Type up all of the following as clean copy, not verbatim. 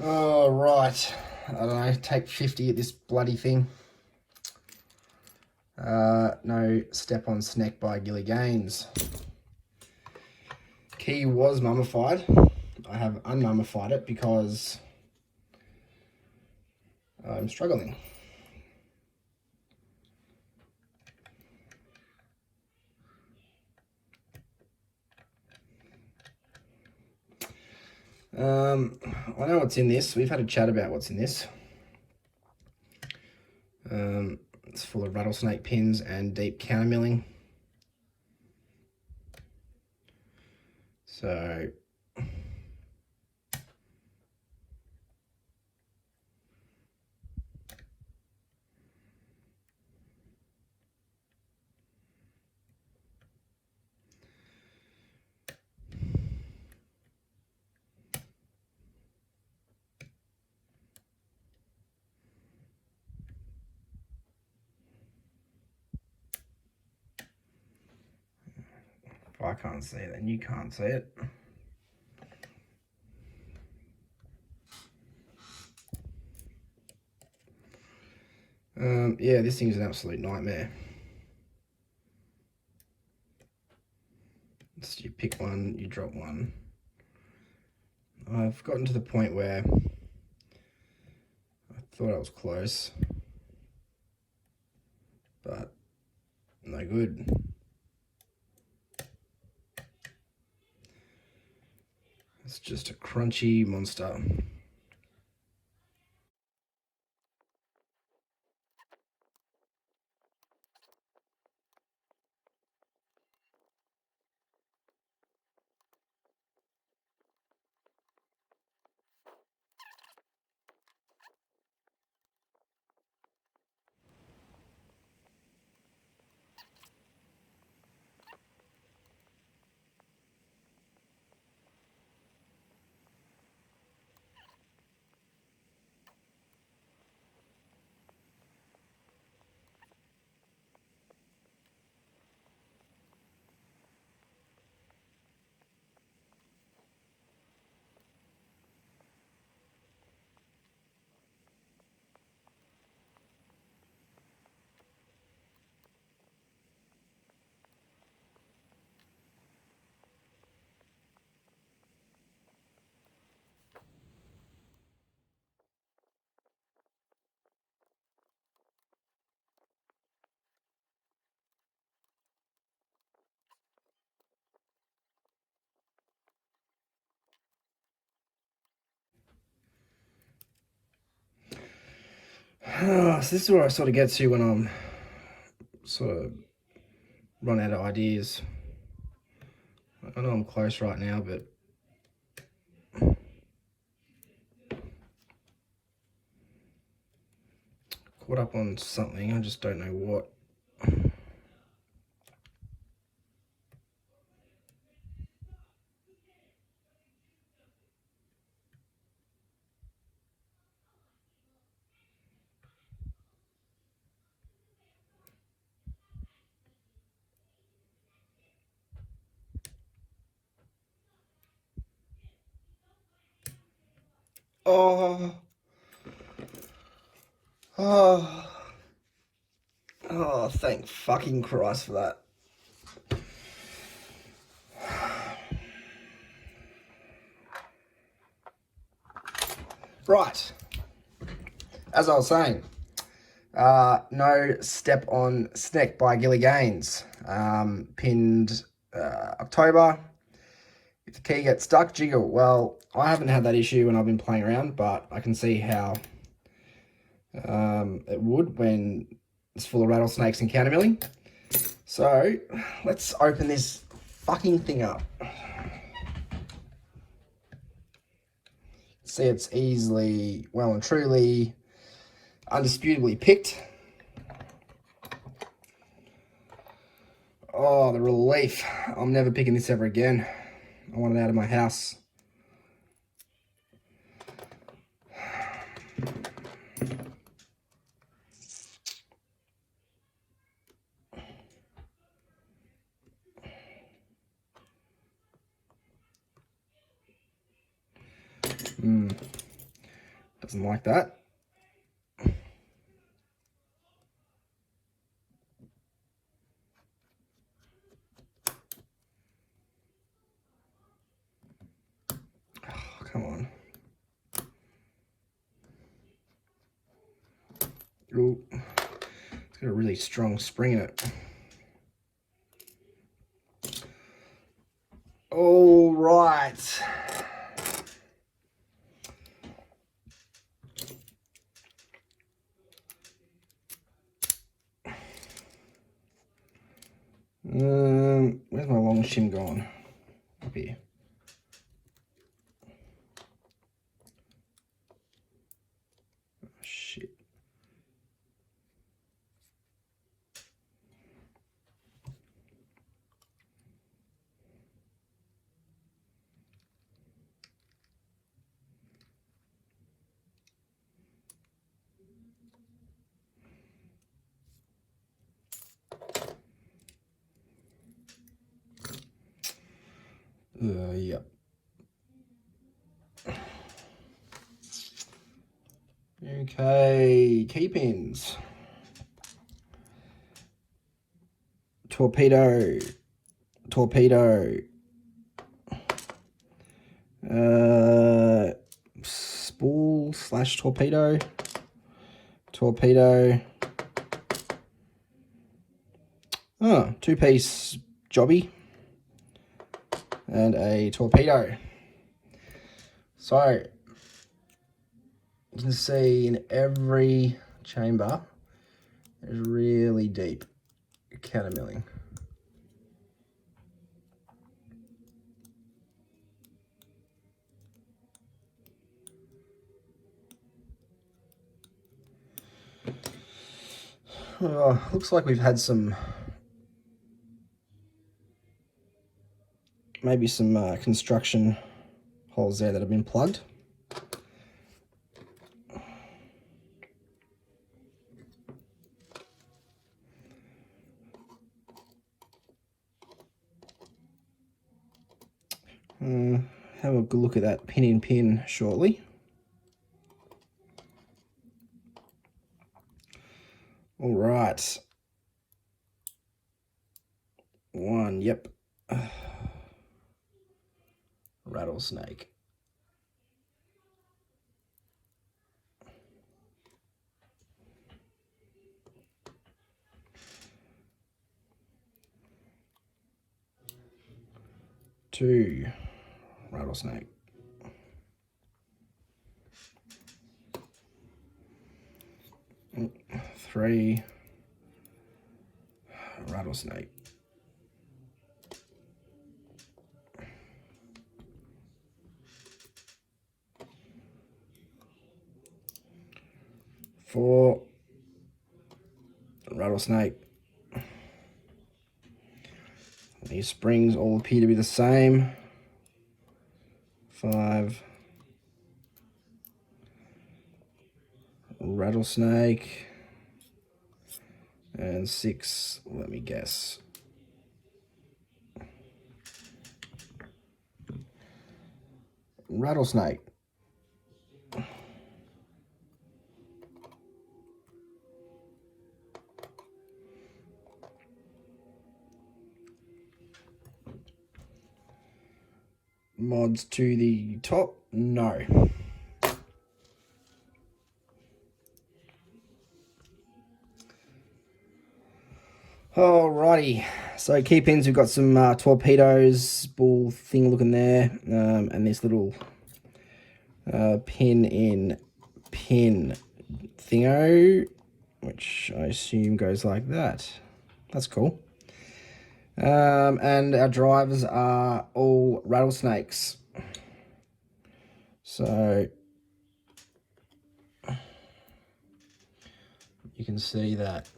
Oh, right. I don't know, take 50 at this bloody thing. No, Step on Sneck by Gilligainz. Key was mummified. I have unmummified it because I'm struggling. I know what's in this. We've had a chat about what's in this. It's full of rattlesnake pins and deep countermilling. So if I can't see it, then you can't see it. Yeah, this thing's an absolute nightmare. So you pick one, you drop one. I've gotten to the point where I thought I was close, but no good. It's just a crunchy monster. So this is where I sort of get to when I'm sort of run out of ideas. I know I'm close right now, but caught up on something. I just don't know what. Oh, oh, oh, thank fucking Christ for that. Right, as I was saying, no Step on Sneck by Gilligainz. Pinned October. If the key gets stuck, jiggle. Well, I haven't had that issue when I've been playing around, but I can see how it would when it's full of rattlesnakes and countermilling. So let's open this fucking thing up. See, it's easily, well and truly, undisputably picked. Oh, the relief. I'm never picking this ever again. I want it out of my house. Doesn't like that. Oh, come on. Ooh. It's got a really strong spring in it. All right. Where's my long shim gone? Up here. Oh, shit. Yep. Okay, key pins. Torpedo. Torpedo. Spool / torpedo. Torpedo. Oh, 2-piece jobby. And a torpedo. So, you can see in every chamber, there's really deep countermilling. Oh, looks like we've had maybe some construction holes there that have been plugged. Have a good look at that pin in pin shortly. All right. One, yep. Rattlesnake. Two, rattlesnake. Three, rattlesnake. Four, rattlesnake. These springs all appear to be the same. 5, rattlesnake. And 6, let me guess. Rattlesnake. Mods to the top? No. Alrighty, so key pins, we've got some torpedoes, ball thing looking there, and this little pin in pin thingo, which I assume goes like that. That's cool. And our drivers are all rattlesnakes. So you can see that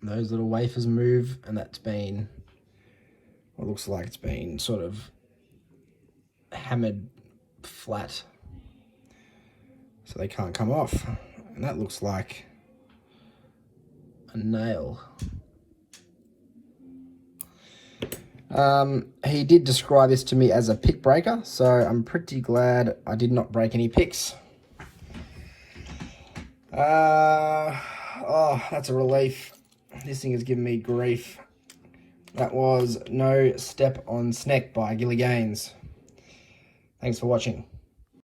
those little wafers move, and that's been, what looks like it's been sort of hammered flat, so they can't come off. And that looks like a nail. He did describe this to me as a pick breaker, so I'm pretty glad I did not break any picks. Oh, that's a relief. This thing has given me grief. That was No Step on Sneck by Gilligainz. Thanks for watching.